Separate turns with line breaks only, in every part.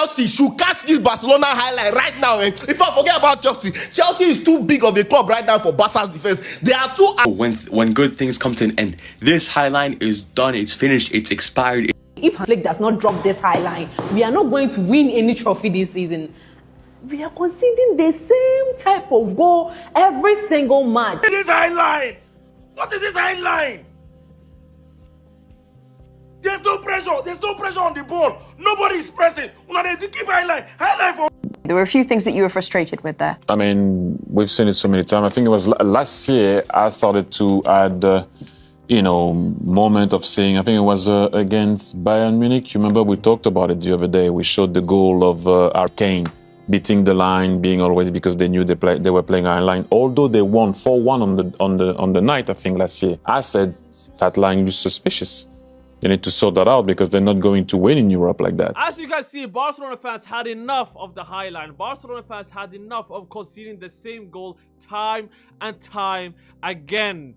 Chelsea should catch this Barcelona highlight right now. If I forget about Chelsea, Chelsea is too big of a club right now for Barca's defense. They are too.
When good things come to an end, this highline is done. It's finished. It's expired.
If Hansi does not drop this highline, we are not going to win any trophy this season. We are conceding the same type of goal every single match.
What is this highline? What is this highline? There's no pressure. There's no pressure on the ball. Nobody is pressing. They keep highline. Highline for.
There were a few things that you were frustrated with there.
I mean, we've seen it so many times. I think it was last year I started to add, moment of seeing. I think it was against Bayern Munich. You remember we talked about it the other day. We showed the goal of Arcane beating the line, being always because they knew they were playing our line. Although they won 4-1 on the night, I think last year. I said that line was suspicious. They need to sort that out because they're not going to win in Europe like that.
As you guys see, Barcelona fans had enough of the highline. Barcelona fans had enough of conceding the same goal time and time again.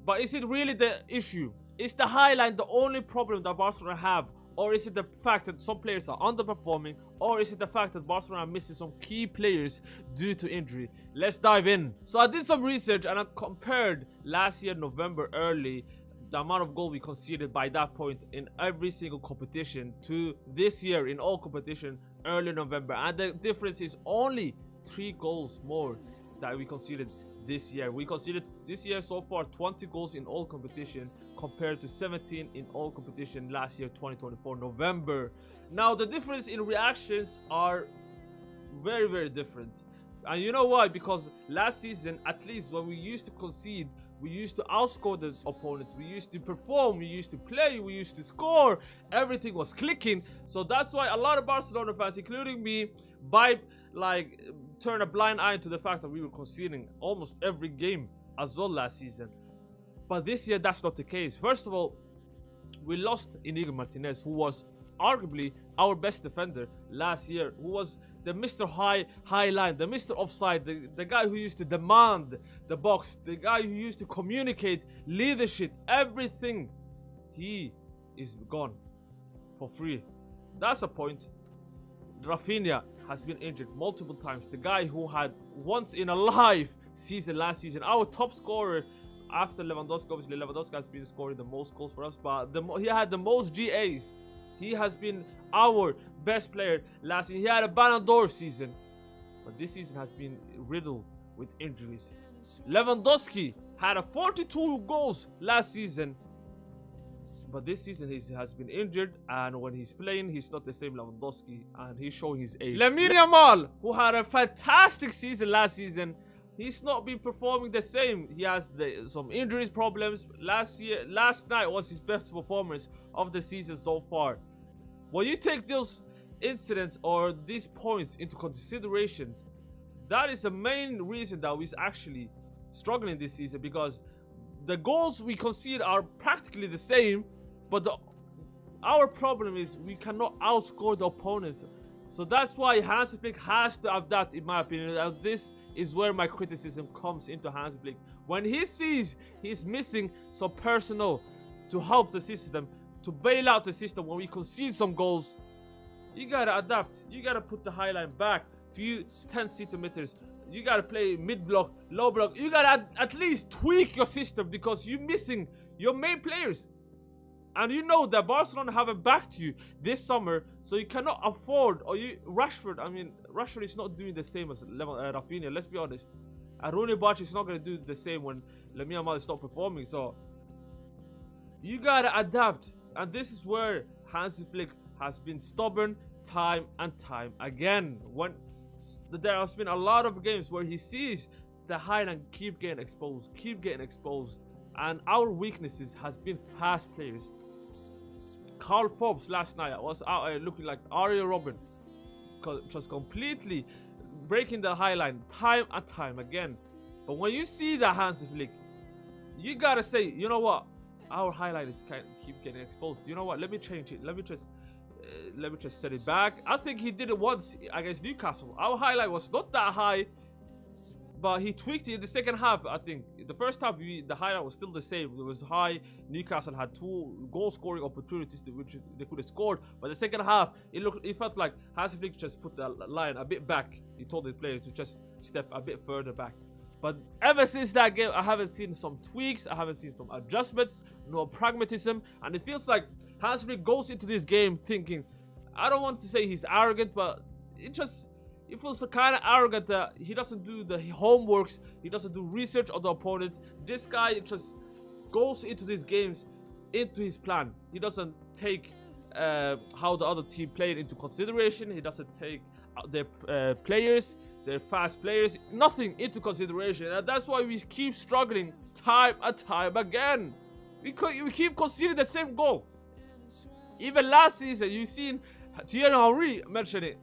But is it really the issue? Is the highline the only problem that Barcelona have? Or is it the fact that some players are underperforming? Or is it the fact that Barcelona are missing some key players due to injury? Let's dive in. So I did some research and I compared last year November early, the amount of goal we conceded by that point in every single competition, to this year in all competition early November, and the difference is only 3 goals more that we conceded this year. We conceded this year so far 20 goals in all competition compared to 17 in all competition last year 2024 November. Now the difference in reactions are very, very different, and you know why? Because last season, at least when we used to concede, we used to outscore the opponents, we used to perform, we used to play, we used to score, everything was clicking. So that's why a lot of Barcelona fans, including me, turn a blind eye to the fact that we were conceding almost every game as well last season. But this year, that's not the case. First of all, we lost Inigo Martinez, who was arguably our best defender last year, who was the Mr. High line, the Mr. Offside, the guy who used to demand the box, the guy who used to communicate leadership, everything. He is gone for free. That's a point. Rafinha has been injured multiple times. The guy who had once in a life season last season, our top scorer after Lewandowski. Obviously, Lewandowski has been scoring the most goals for us, but he had the most GAs. He has been our best player last season. He had a Ballon d'Or season, but this season has been riddled with injuries. Lewandowski had 42 goals last season, but this season he has been injured, and when he's playing, he's not the same Lewandowski, and he's showing his age. Lamine Yamal, who had a fantastic season last season, he's not been performing the same. He has some injuries problems. Last night was his best performance of the season so far. When you take those incidents or these points into consideration, that is the main reason that we're actually struggling this season, because the goals we concede are practically the same, but our problem is we cannot outscore the opponents. So that's why Hansi Flick has to adapt, in my opinion. And this is where my criticism comes into Hansi Flick. When he sees he's missing some personnel to help the system, to bail out the system when we concede some goals, you gotta adapt. You gotta put the highline back few 10 centimeters. You gotta play mid block, low block. You gotta at least tweak your system because you're missing your main players. And you know that Barcelona haven't backed you this summer, so you cannot afford. Rashford is not doing the same as Rafinha. Let's be honest. And Rooney Barch is not gonna do the same when Lamine Yamal is not performing. So you gotta adapt. And this is where Hansi Flick has been stubborn time and time again. When there has been a lot of games where he sees the highline keep getting exposed, and our weaknesses has been fast players. Carl Forbes last night was out looking like Arjen Robben, just completely breaking the highline time and time again. But when you see that Hansi Flick, you gotta say, you know what? Our highlight is keep getting exposed. You know what? Let me change it. Let me just set it back. I think he did it once against Newcastle. Our highlight was not that high, But he tweaked it in the second half, I think. The first half, the highlight was still the same. It was high. Newcastle had 2 goal-scoring opportunities which they could have scored. But the second half, it felt like Hansi Flick just put the line a bit back. He told the player to just step a bit further back. But ever since that game, I haven't seen some tweaks. I haven't seen some adjustments. No pragmatism. And it feels like Hansi Flick goes into this game thinking, I don't want to say he's arrogant, but it feels kind of arrogant that he doesn't do the homeworks, he doesn't do research on the opponent. This guy just goes into these games into his plan. He doesn't take how the other team played into consideration. He doesn't take their players, their fast players, nothing into consideration. And that's why we keep struggling time and time again. We keep conceding the same goal. Even last season, you've seen Thierry Henry mention it.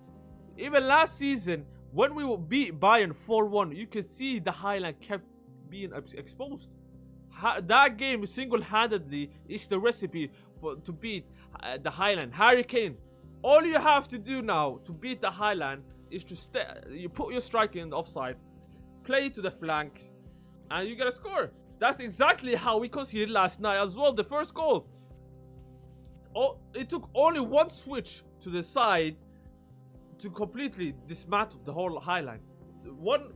Even last season, when we beat Bayern 4-1, you could see the highlight kept being exposed. That game single-handedly is the recipe to beat the Highland. Harry Kane. All you have to do now to beat the Highland is to you put your striker in the offside, play to the flanks, and you get a score. That's exactly how we conceded last night as well. The first goal. It took only one switch to the side to completely dismantle the whole Highline. One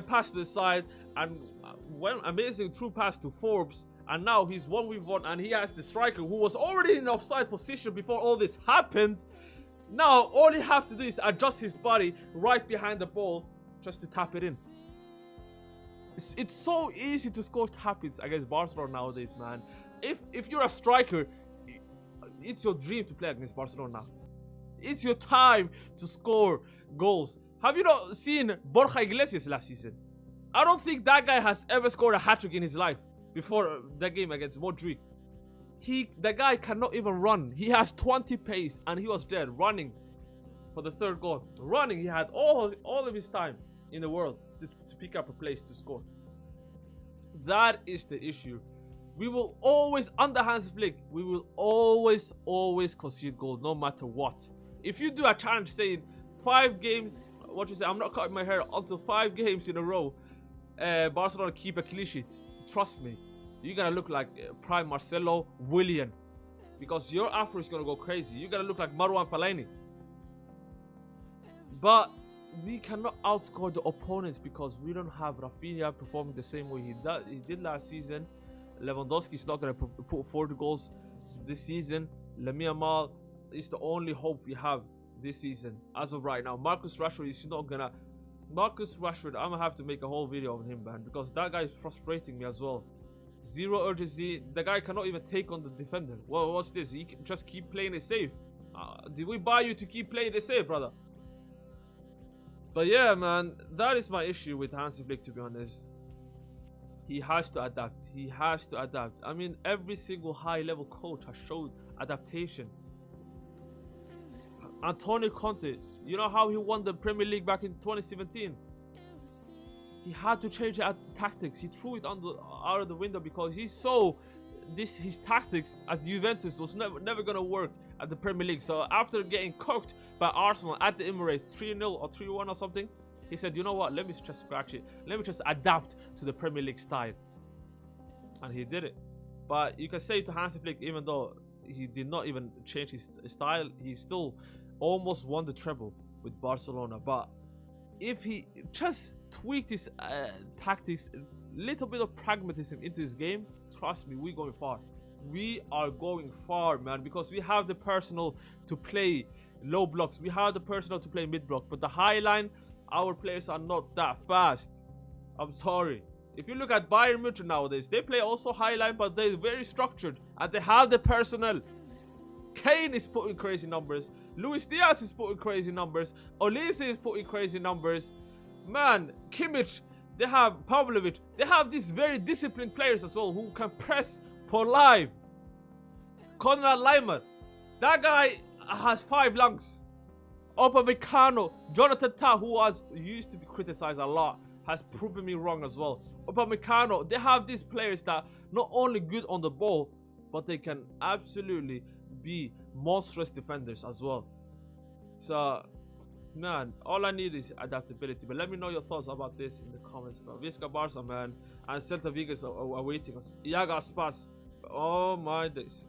pass to the side and one amazing through pass to Forbes, and now he's 1v1 and he has the striker who was already in offside position before all this happened. Now all you have to do is adjust his body right behind the ball just to tap it in. It's so easy to score tap-ins against Barcelona nowadays, man. If you're a striker, it's your dream to play against Barcelona. It's your time to score goals. Have you not seen Borja Iglesias last season? I don't think that guy has ever scored a hat-trick in his life before that game against Madrid. The guy cannot even run. He has 20 pace and he was there running for the third goal. Running, he had all of his time in the world to pick up a place to score. That is the issue. We will always, under Hansi Flick, we will always concede goal no matter what. If you do a challenge saying 5 games, I'm not cutting my hair until 5 games in a row, Barcelona keep a clean sheet. Trust me, you're gonna look like prime Marcelo, Willian, because your afro is gonna go crazy. You're gonna look like Marwan Fellaini. But we cannot outscore the opponents because we don't have Rafinha performing the same way he did last season. Lewandowski's not gonna put 40 goals this season. Lamine Yamal is the only hope we have this season as of right now. Marcus Rashford is not gonna. Marcus Rashford, I'm gonna have to make a whole video on him, man, because that guy is frustrating me as well. Zero urgency. The guy cannot even take on the defender. Well, what's this? He can just keep playing it safe. Did we buy you to keep playing it safe, brother? But yeah, man, that is my issue with Hansi Flick, to be honest. He has to adapt. He has to adapt. I mean, every single high-level coach has showed adaptation. Antonio Conte, you know how he won the Premier League back in 2017? He had to change tactics. He threw it out of the window because he saw his tactics at Juventus was never gonna work at the Premier League. So after getting cooked by Arsenal at the Emirates 3-0 or 3-1 or something, he said, you know what, let me just scratch it. Let me just adapt to the Premier League style. And he did it. But you can say to Hansi Flick, even though he did not even change his style, he still almost won the treble with Barcelona. But if he just tweaked his tactics, a little bit of pragmatism into his game, trust me, we're going far. We are going far, man, because we have the personnel to play low blocks. We have the personnel to play mid block. But the high line, our players are not that fast. I'm sorry. If you look at Bayern Munich nowadays, they play also high line, but they're very structured and they have the personnel. Kane is putting crazy numbers. Luis Diaz is putting crazy numbers. Olise is putting crazy numbers. Man, Kimmich, they have Pavlovic. They have these very disciplined players as well who can press for life. Konrad Laimer, that guy has 5 lungs. Upamecano, Jonathan Tah, who used to be criticized a lot, has proven me wrong as well. Upamecano, they have these players that not only good on the ball, but they can absolutely be monstrous defenders as well. So Man, all I need is adaptability. But let me know your thoughts about this in the comments, bro. Visca Barça, man, and Celta Vigo are waiting us. Iago Aspas. Oh my days.